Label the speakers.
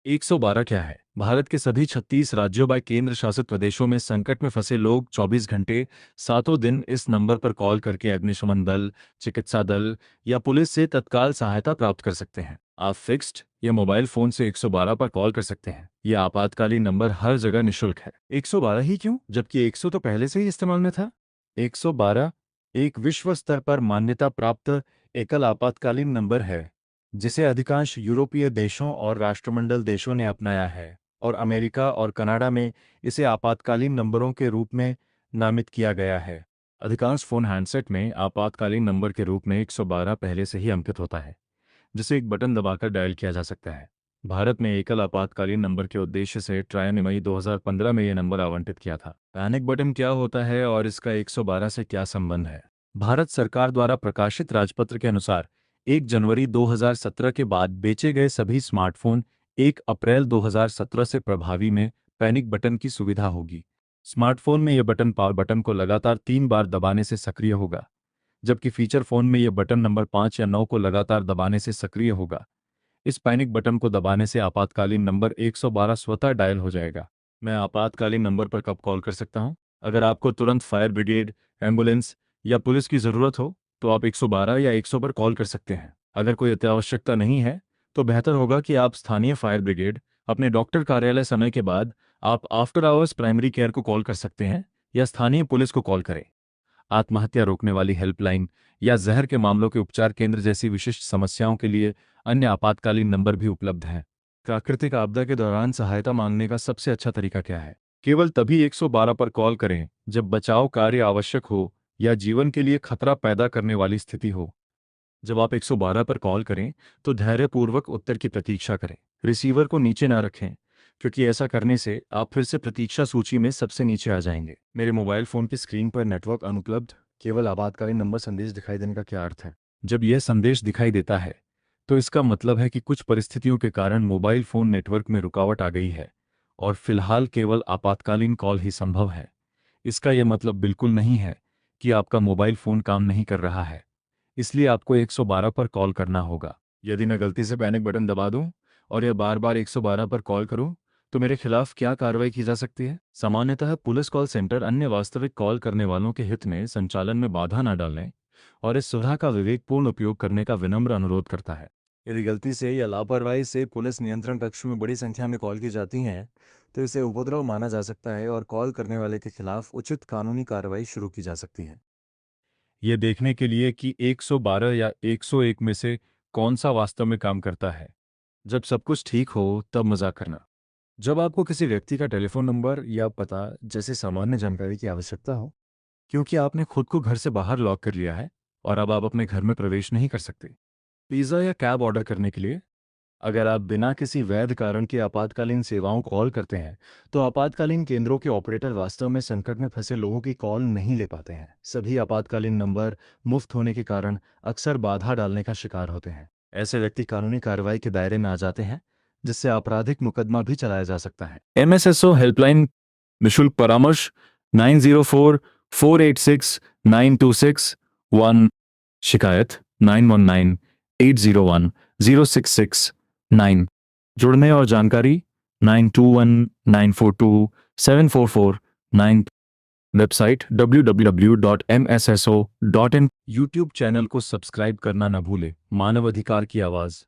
Speaker 1: 112 क्या है? भारत के सभी 36 राज्यों व केंद्र शासित प्रदेशों में संकट में फंसे लोग 24 घंटे सातों दिन इस नंबर पर कॉल करके अग्निशमन दल, चिकित्सा दल या पुलिस से तत्काल सहायता प्राप्त कर सकते हैं। आप फिक्स्ड या मोबाइल फोन से 112 पर कॉल कर सकते हैं। यह आपातकालीन नंबर हर जगह निःशुल्क है। 112 ही क्यों, जबकि 100 तो पहले से ही इस्तेमाल में था? 112 एक विश्व स्तर पर मान्यता प्राप्त एकल आपातकालीन नंबर है जिसे अधिकांश यूरोपीय देशों और राष्ट्रमंडल देशों ने अपनाया है, और अमेरिका और कनाडा में इसे आपातकालीन नंबरों के रूप में नामित किया गया है। अधिकांश फोन हैंडसेट में आपातकालीन नंबर के रूप में 112 पहले से ही अंकित होता है, जिसे एक बटन दबाकर डायल किया जा सकता है। भारत में एकल आपातकालीन नंबर के उद्देश्य से ट्राई ने मई 2015 में यह नंबर आवंटित किया था। पैनिक बटन क्या होता है और इसका 112 से क्या संबंध है? भारत सरकार द्वारा प्रकाशित राजपत्र के अनुसार 1 जनवरी 2017 के बाद बेचे गए सभी स्मार्टफोन 1 अप्रैल 2017 से प्रभावी में पैनिक बटन की सुविधा होगी। स्मार्टफोन में यह बटन पावर बटन को लगातार 3 बार दबाने से सक्रिय होगा, जबकि फीचर फोन में यह बटन नंबर 5 या 9 को लगातार दबाने से सक्रिय होगा। इस पैनिक बटन को दबाने से आपातकालीन नंबर 112 स्वतः डायल हो जाएगा। मैं आपातकालीन नंबर पर कब कॉल कर सकता हूँ? अगर आपको तुरंत फायर ब्रिगेड, एम्बुलेंस या पुलिस की ज़रूरत हो तो आप 112 या 100 पर कॉल कर सकते हैं। अगर कोई अत्यावश्यकता नहीं है तो बेहतर होगा कि आप स्थानीय फायर ब्रिगेड, अपने डॉक्टर कार्यालय समय के बाद आप आफ्टर आवर्स प्राइमरी केयर को कॉल कर सकते हैं या स्थानीय पुलिस को कॉल करें। आत्महत्या रोकने वाली हेल्पलाइन या जहर के मामलों के उपचार केंद्र जैसी विशिष्ट समस्याओं के लिए अन्य आपातकालीन नंबर भी उपलब्ध हैं। प्राकृतिक आपदा के दौरान सहायता मांगने का सबसे अच्छा तरीका क्या है? केवल तभी 112 पर कॉल करें जब बचाव कार्य आवश्यक हो या जीवन के लिए खतरा पैदा करने वाली स्थिति हो। जब आप 112 पर कॉल करें तो धैर्यपूर्वक उत्तर की प्रतीक्षा करें। रिसीवर को नीचे ना रखें, क्योंकि ऐसा करने से आप फिर से प्रतीक्षा सूची में सबसे नीचे आ जाएंगे। मेरे मोबाइल फ़ोन की स्क्रीन पर नेटवर्क अनुपलब्ध, केवल आपातकालीन नंबर संदेश दिखाई देने का क्या अर्थ है? जब यह संदेश दिखाई देता है तो इसका मतलब है कि कुछ परिस्थितियों के कारण मोबाइल फ़ोन नेटवर्क में रुकावट आ गई है और फिलहाल केवल आपातकालीन कॉल ही संभव है। इसका यह मतलब बिल्कुल नहीं है कि आपका मोबाइल फ़ोन काम नहीं कर रहा है, इसलिए आपको 112 पर कॉल करना होगा। यदि मैं गलती से पैनिक बटन दबा दूं और यह बार बार 112 पर कॉल करूं तो मेरे खिलाफ क्या कार्रवाई की जा सकती है? सामान्यतः पुलिस कॉल सेंटर अन्य वास्तविक कॉल करने वालों के हित में संचालन में बाधा न डालने और इस सुविधा का विवेकपूर्ण उपयोग करने का विनम्र अनुरोध करता है। यदि गलती से या लापरवाही से पुलिस नियंत्रण कक्ष में बड़ी संख्या में कॉल की जाती हैं तो इसे उपद्रव माना जा सकता है और कॉल करने वाले के खिलाफ उचित कानूनी कार्रवाई शुरू की जा सकती है। ये देखने के लिए कि 112 या 101 में से कौन सा वास्तव में काम करता है, जब सब कुछ ठीक हो तब मजाक करना। जब आपको किसी व्यक्ति का टेलीफोन नंबर या पता जैसे सामान्य जानकारी की आवश्यकता हो, क्योंकि आपने खुद को घर से बाहर लॉक कर लिया है और अब आप अपने घर में प्रवेश नहीं कर सकते। पिज़्ज़ा या कैब ऑर्डर करने के लिए अगर आप बिना किसी वैध कारण के आपातकालीन सेवाओं को कॉल करते हैं तो आपातकालीन केंद्रों के ऑपरेटर वास्तव में संकट में फंसे लोगों की कॉल नहीं ले पाते हैं। सभी आपातकालीन नंबर मुफ्त होने के कारण अक्सर बाधा डालने का शिकार होते हैं। ऐसे व्यक्ति कानूनी कार्रवाई के दायरे में आ जाते हैं, जिससे आपराधिक मुकदमा भी चलाया जा सकता है। MSSO हेल्पलाइन निःशुल्क परामर्श 904-486-926-1। शिकायत 9198010669। जुड़ने और जानकारी 9219427449। Website www.msso.in। यूट्यूब चैनल को सब्सक्राइब करना न भूले। मानव अधिकार की आवाज़।